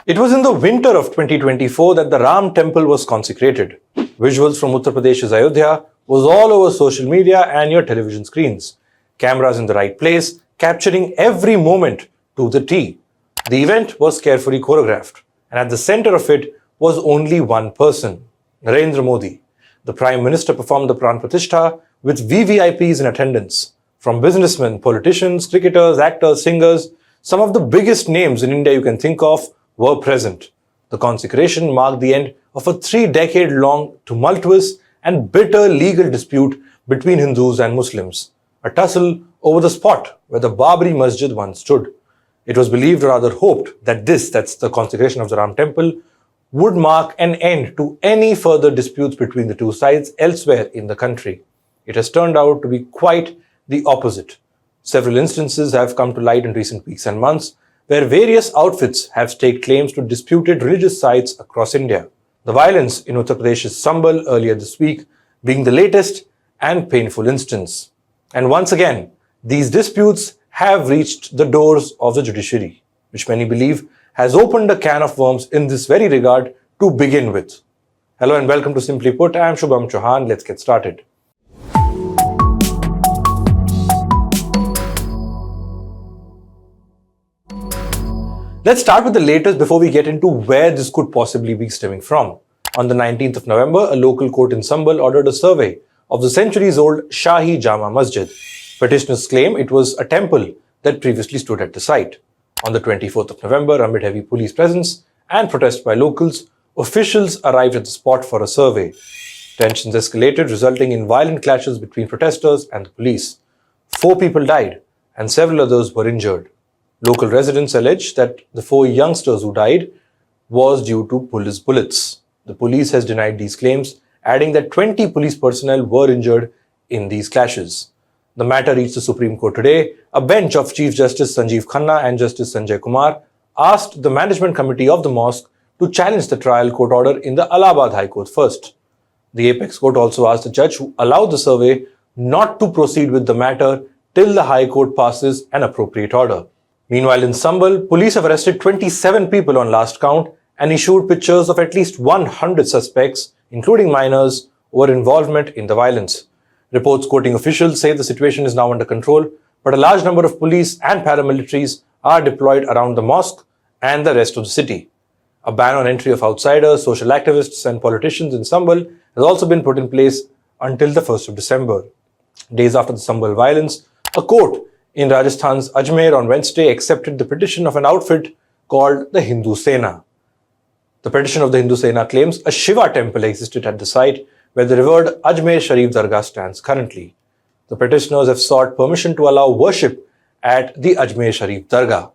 It was in the winter of 2024 that the Ram temple was consecrated. Visuals from Uttar Pradesh's Ayodhya was all over social media and your television screens. Cameras in the right place, capturing every moment to the T. The event was carefully choreographed, and at the center of it was only one person, Narendra Modi. The Prime Minister performed the Pran Pratishtha with VVIPs in attendance. From businessmen, politicians, cricketers, actors, singers, some of the biggest names in India you can think of were present. The consecration marked the end of a 3-decade-long tumultuous and bitter legal dispute between Hindus and Muslims, a tussle over the spot where the Babri Masjid once stood. It was believed, or rather hoped, that that's the consecration of the Ram temple, would mark an end to any further disputes between the two sides elsewhere in the country. It has turned out to be quite the opposite. Several instances have come to light in recent weeks and months where various outfits have staked claims to disputed religious sites across India. The violence in Uttar Pradesh's Sambhal earlier this week being the latest and painful instance. And once again, these disputes have reached the doors of the judiciary, which many believe has opened a can of worms in this very regard to begin with. Hello and welcome to Simply Put. I am Shubham Chohan. Let's get started. Let's start with the latest before we get into where this could possibly be stemming from. On the 19th of November, a local court in Sambhal ordered a survey of the centuries-old Shahi Jama Masjid. Petitioners claim it was a temple that previously stood at the site. On the 24th of November, amid heavy police presence and protest by locals, officials arrived at the spot for a survey. Tensions escalated, resulting in violent clashes between protesters and the police. 4 people died and several others were injured. Local residents allege that the 4 youngsters who died was due to police bullets. The police has denied these claims, adding that 20 police personnel were injured in these clashes. The matter reached the Supreme Court today. A bench of Chief Justice Sanjeev Khanna and Justice Sanjay Kumar asked the management committee of the mosque to challenge the trial court order in the Allahabad High Court first. The apex court also asked the judge who allowed the survey not to proceed with the matter till the High Court passes an appropriate order. Meanwhile, in Sambhal, police have arrested 27 people on last count and issued pictures of at least 100 suspects, including minors, over involvement in the violence. Reports quoting officials say the situation is now under control, but a large number of police and paramilitaries are deployed around the mosque and the rest of the city. A ban on entry of outsiders, social activists and politicians in Sambhal has also been put in place until the 1st of December. Days after the Sambhal violence, a court in Rajasthan's Ajmer on Wednesday accepted the petition of an outfit called the Hindu Sena. The petition of the Hindu Sena claims a Shiva temple existed at the site where the revered Ajmer Sharif Dargah stands currently. The petitioners have sought permission to allow worship at the Ajmer Sharif Dargah.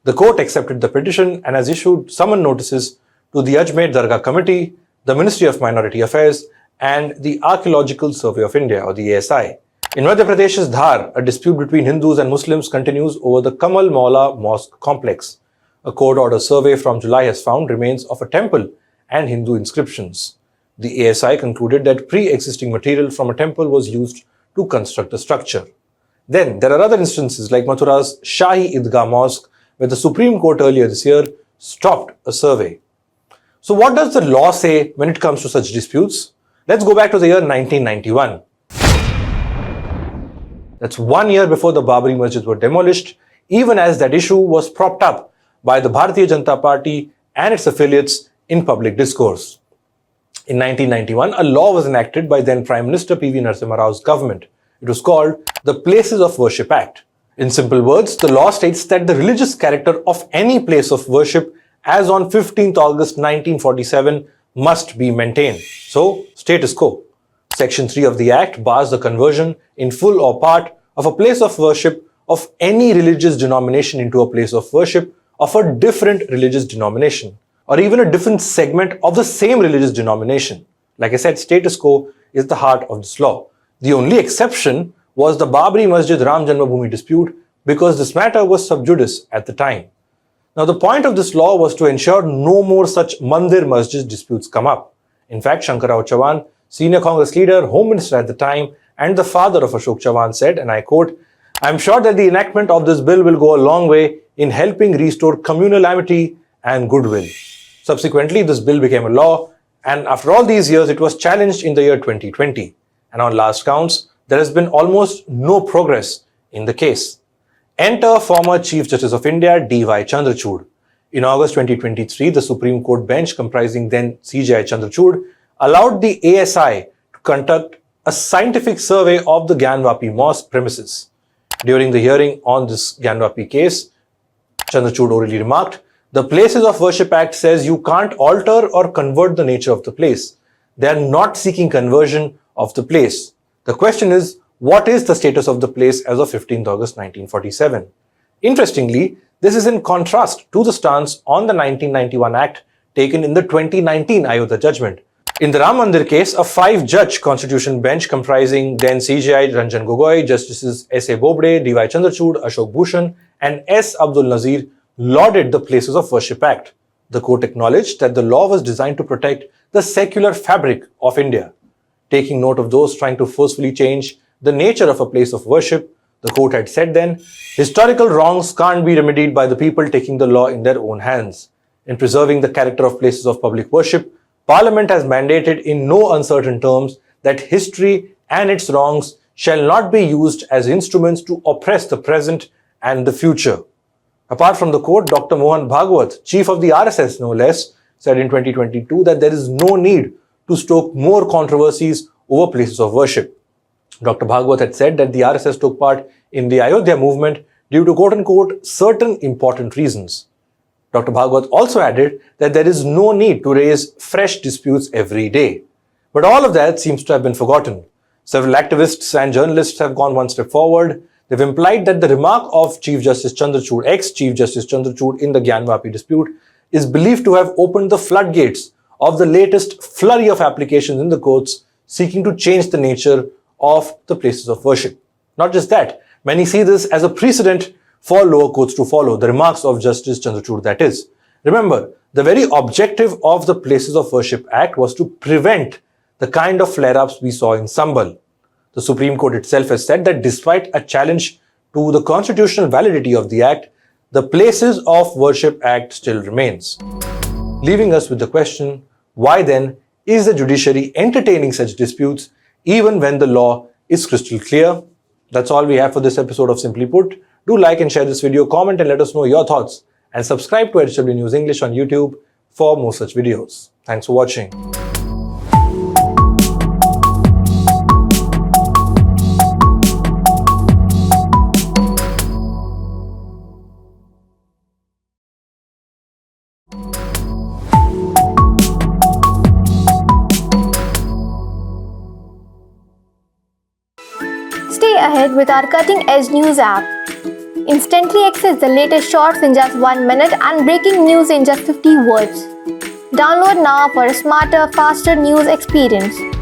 The court accepted the petition and has issued summon notices to the Ajmer Dargah Committee, the Ministry of Minority Affairs and the Archaeological Survey of India, or the ASI. In Madhya Pradesh's Dhar, a dispute between Hindus and Muslims continues over the Kamal Maula Mosque complex. A court-order survey from July has found remains of a temple and Hindu inscriptions. The ASI concluded that pre-existing material from a temple was used to construct the structure. Then, there are other instances like Mathura's Shahi Idgah Mosque, where the Supreme Court earlier this year stopped a survey. So what does the law say when it comes to such disputes? Let's go back to the year 1991. That's 1 year before the Babri Masjid were demolished, even as that issue was propped up by the Bharatiya Janata Party and its affiliates in public discourse. In 1991, a law was enacted by then Prime Minister P.V. Narasimha Rao's government. It was called the Places of Worship Act. In simple words, the law states that the religious character of any place of worship as on 15th August 1947 must be maintained. So, status quo. Section 3 of the Act bars the conversion in full or part of a place of worship of any religious denomination into a place of worship of a different religious denomination, or even a different segment of the same religious denomination. Like I said, status quo is the heart of this law. The only exception was the Babri Masjid Ram Janmabhoomi dispute because this matter was sub judice at the time. Now, the point of this law was to ensure no more such Mandir-Masjid disputes come up. In fact, Shankarrao Chavan, senior Congress leader, Home Minister at the time, and the father of Ashok Chavan said, and I quote, "I am sure that the enactment of this bill will go a long way in helping restore communal amity and goodwill. Subsequently, this bill became a law, and after all these years, it was challenged in the year 2020. And on last counts, there has been almost no progress in the case. Enter former Chief Justice of India, D.Y. Chandrachud. In August 2023, the Supreme Court bench comprising then CJI Chandrachud allowed the ASI to conduct a scientific survey of the Gyanvapi mosque premises. During the hearing on this Gyanvapi case, Chandrachud orally remarked, "The Places of Worship Act says you can't alter or convert the nature of the place. They are not seeking conversion of the place. The question is, what is the status of the place as of 15th August 1947? Interestingly, this is in contrast to the stance on the 1991 Act taken in the 2019 Ayodhya judgment. In the Ram Mandir case, a 5-judge constitution bench comprising then CJI Ranjan Gogoi, Justices S.A. Bobde, D.Y. Chandrachud, Ashok Bhushan, and S. Abdul Nazir lauded the Places of Worship Act. The court acknowledged that the law was designed to protect the secular fabric of India. Taking note of those trying to forcefully change the nature of a place of worship, the court had said then, historical wrongs can't be remedied by the people taking the law in their own hands. In preserving the character of places of public worship, Parliament has mandated in no uncertain terms that history and its wrongs shall not be used as instruments to oppress the present and the future. Apart from the court, Dr. Mohan Bhagwat, chief of the RSS no less, said in 2022 that there is no need to stoke more controversies over places of worship. Dr. Bhagwat had said that the RSS took part in the Ayodhya movement due to quote-unquote certain important reasons. Dr. Bhagwat also added that there is no need to raise fresh disputes every day. But all of that seems to have been forgotten. Several activists and journalists have gone one step forward. They've implied that the remark of Chief Justice Chandrachud, ex-Chief Justice Chandrachud in the Gyanvapi dispute is believed to have opened the floodgates of the latest flurry of applications in the courts seeking to change the nature of the places of worship. Not just that, many see this as a precedent for lower courts to follow, the remarks of Justice Chandrachud that is. Remember, the very objective of the Places of Worship Act was to prevent the kind of flare-ups we saw in Sambhal. The Supreme Court itself has said that despite a challenge to the constitutional validity of the Act, the Places of Worship Act still remains. Leaving us with the question, why then is the judiciary entertaining such disputes even when the law is crystal clear? That's all we have for this episode of Simply Put. Do like and share this video, comment and let us know your thoughts, and subscribe to HW News English on YouTube for more such videos. Thanks for watching. Stay ahead with our cutting-edge news app. Instantly access the latest shorts in just 1 minute and breaking news in just 50 words. Download now for a smarter, faster news experience.